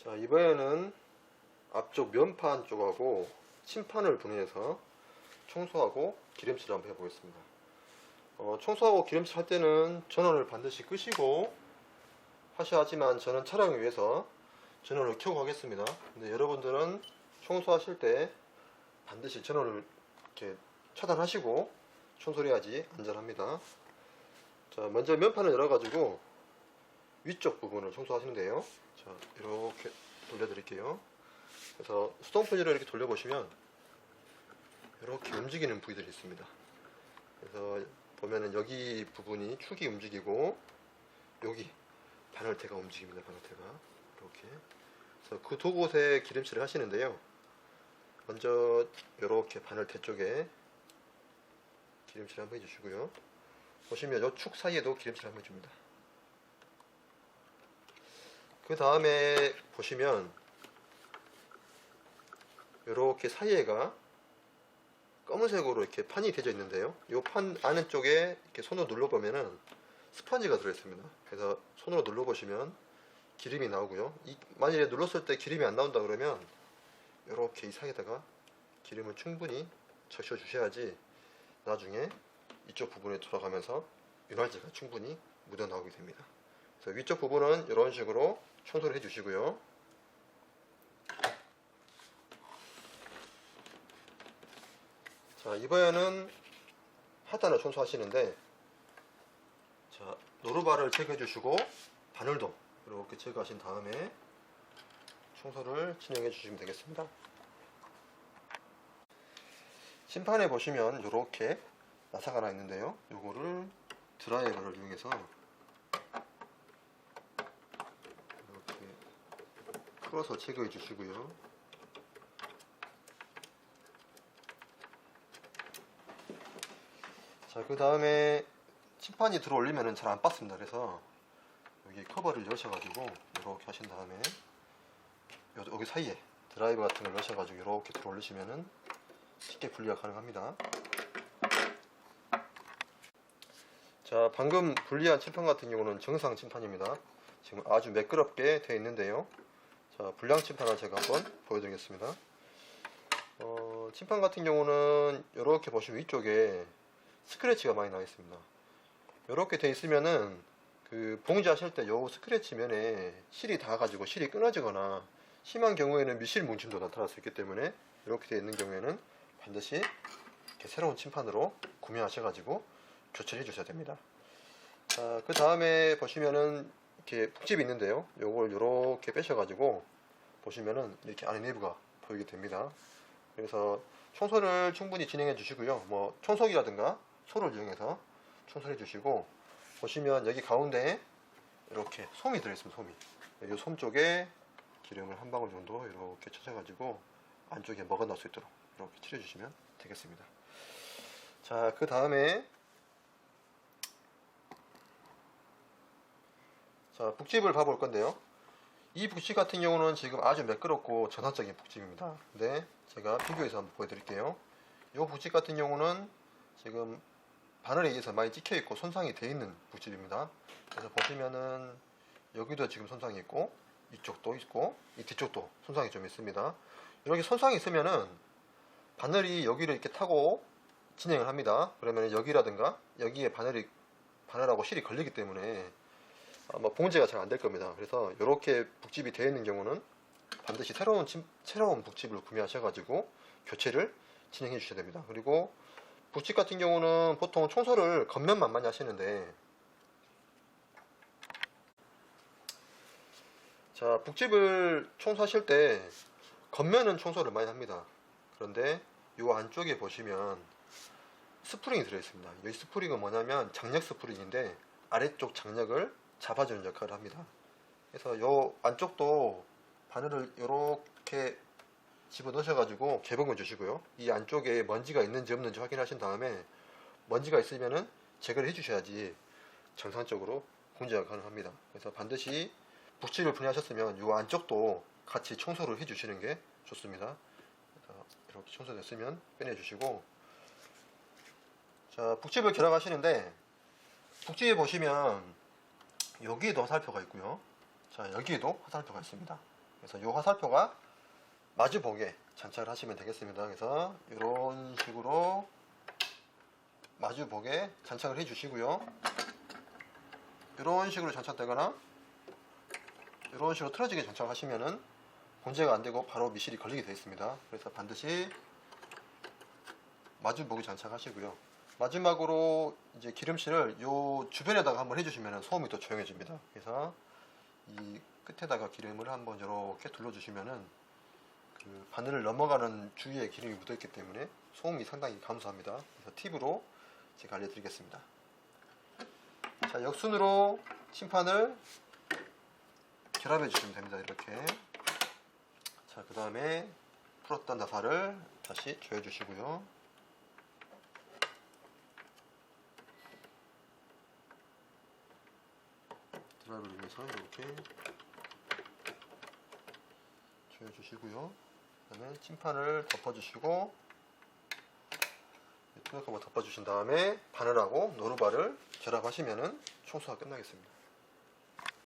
자, 이번에는 앞쪽 면판 쪽하고 침판을 분해해서 청소하고 기름칠을 한번 해보겠습니다. 청소하고 기름칠 할 때는 전원을 반드시 끄시고 하셔야 하지만 저는 촬영을 위해서 전원을 켜고 하겠습니다. 근데 여러분들은 청소하실 때 반드시 전원을 이렇게 차단하시고 청소를 해야지 안전합니다. 자, 먼저 면판을 열어가지고 위쪽 부분을 청소하시는데요. 자, 이렇게 돌려드릴게요. 그래서 수동풀이로 이렇게 돌려보시면 이렇게 움직이는 부위들이 있습니다. 그래서 보면은 여기 부분이 축이 움직이고 여기 바늘테가 움직입니다. 바늘테가 이렇게. 그래서 그 두 곳에 기름칠을 하시는데요. 먼저 이렇게 바늘테 쪽에 기름칠 한번 해주시고요. 보시면 이 축 사이에도 기름칠 한번 해줍니다. 그 다음에 보시면 이렇게 사이에가 검은색으로 이렇게 판이 되어 있는데요. 이 판 안에 쪽에 이렇게 손으로 눌러보면은 스펀지가 들어있습니다. 그래서 손으로 눌러보시면 기름이 나오고요. 만일에 눌렀을 때 기름이 안 나온다 그러면 이렇게 이 사이에다가 기름을 충분히 적셔 주셔야지 나중에 이쪽 부분에 돌아가면서 윤활제가 충분히 묻어 나오게 됩니다. 그래서 위쪽 부분은 이런 식으로 청소를 해 주시고요. 자, 이번에는 하단을 청소하시는데, 자, 노루발을 제거해 주시고 바늘도 이렇게 제거하신 다음에 청소를 진행해 주시면 되겠습니다. 심판에 보시면 이렇게 나사가 하나 있는데요. 요거를 드라이버를 이용해서 이렇게 풀어서 제거해 주시고요. 자, 그 다음에 침판이 들어 올리면은 잘 안 빠집니다. 그래서 여기 커버를 여셔가지고 이렇게 하신 다음에 여기 사이에 드라이버 같은 걸 여셔가지고 이렇게 들어 올리시면은 쉽게 분리가 가능합니다. 자, 방금 분리한 침판 같은 경우는 정상 침판입니다. 지금 아주 매끄럽게 되어 있는데요. 자, 불량 침판을 제가 한번 보여드리겠습니다. 침판 같은 경우는 이렇게 보시면 위쪽에 스크래치가 많이 나 있습니다. 이렇게 되어 있으면은 그 봉지 하실 때 요 스크래치 면에 실이 닿아가지고 실이 끊어지거나 심한 경우에는 미실 뭉침도 나타날 수 있기 때문에 이렇게 되어 있는 경우에는 반드시 이렇게 새로운 침판으로 구매하셔가지고 교체를 해주셔야 됩니다. 자, 그 다음에 보시면은 이렇게 북집이 있는데요. 요걸 이렇게 빼셔가지고 보시면은 이렇게 안에 내부가 보이게 됩니다. 그래서 청소를 충분히 진행해 주시고요. 뭐 청소기라든가 소를 이용해서 청소해 주시고, 보시면 여기 가운데에 이렇게 솜이 들어있습니다. 솜이. 이 솜 쪽에 기름을 한 방울 정도 이렇게 쳐셔가지고 안쪽에 먹어 넣을 수 있도록 이렇게 칠해주시면 되겠습니다. 자, 그 다음에 자, 북집을 봐볼 건데요. 이 북집 같은 경우는 지금 아주 매끄럽고 전환적인 북집입니다. 근데 제가 비교해서 한번 보여드릴게요. 이 북집 같은 경우는 지금 바늘에 의해서 많이 찍혀 있고 손상이 되어 있는 북집입니다. 그래서 보시면은 여기도 지금 손상이 있고 이쪽도 있고 이 뒤쪽도 손상이 좀 있습니다. 이렇게 손상이 있으면은 바늘이 여기를 이렇게 타고 진행을 합니다. 그러면 여기라든가 여기에 바늘하고 실이 걸리기 때문에 아마 봉제가 잘 안 될 겁니다. 그래서 이렇게 북집이 되어 있는 경우는 반드시 새로운 북집을 구매하셔가지고 교체를 진행해 주셔야 됩니다. 그리고 북집 같은 경우는 보통 청소를 겉면만 많이 하시는데, 자, 북집을 청소하실 때 겉면은 청소를 많이 합니다. 그런데 이 안쪽에 보시면 스프링이 들어있습니다. 이 스프링은 뭐냐면 장력 스프링인데 아래쪽 장력을 잡아주는 역할을 합니다. 그래서 이 안쪽도 바늘을 이렇게 집어 넣으셔가지고 개봉해 주시고요. 이 안쪽에 먼지가 있는지 없는지 확인하신 다음에 먼지가 있으면은 제거를 해주셔야지 정상적으로 공제가 가능합니다. 그래서 반드시 북집을 분해하셨으면 이 안쪽도 같이 청소를 해주시는 게 좋습니다. 그래서 이렇게 청소됐으면 빼내주시고, 자, 북집을 결합하시는데 북집에 보시면 여기에도 화살표가 있고요. 자, 여기에도 화살표가 있습니다. 그래서 이 화살표가 마주보게 장착을 하시면 되겠습니다. 그래서 이런 식으로 마주보게 장착을 해 주시고요. 이런 식으로 장착되거나 이런 식으로 틀어지게 장착하시면은 본체가 안되고 바로 미실이 걸리게 되어 있습니다. 그래서 반드시 마주보게 장착하시고요. 마지막으로 이제 기름칠을 요 주변에다가 한번 해주시면 소음이 더 조용해집니다. 그래서 이 끝에다가 기름을 한번 이렇게 둘러주시면은 그 바늘을 넘어가는 주위에 기름이 묻어있기 때문에 소음이 상당히 감소합니다. 그래서 팁으로 제가 알려드리겠습니다. 자, 역순으로 침판을 결합해 주시면 됩니다. 이렇게. 자, 그 다음에 풀었던 나사를 다시 조여 주시고요. 드라이브를 위해서 이렇게 조여 주시고요. 그 다음에 침판을 덮어 주시고 투명커버 덮어 주신 다음에 바늘하고 노루발을 결합하시면은 청소가 끝나겠습니다.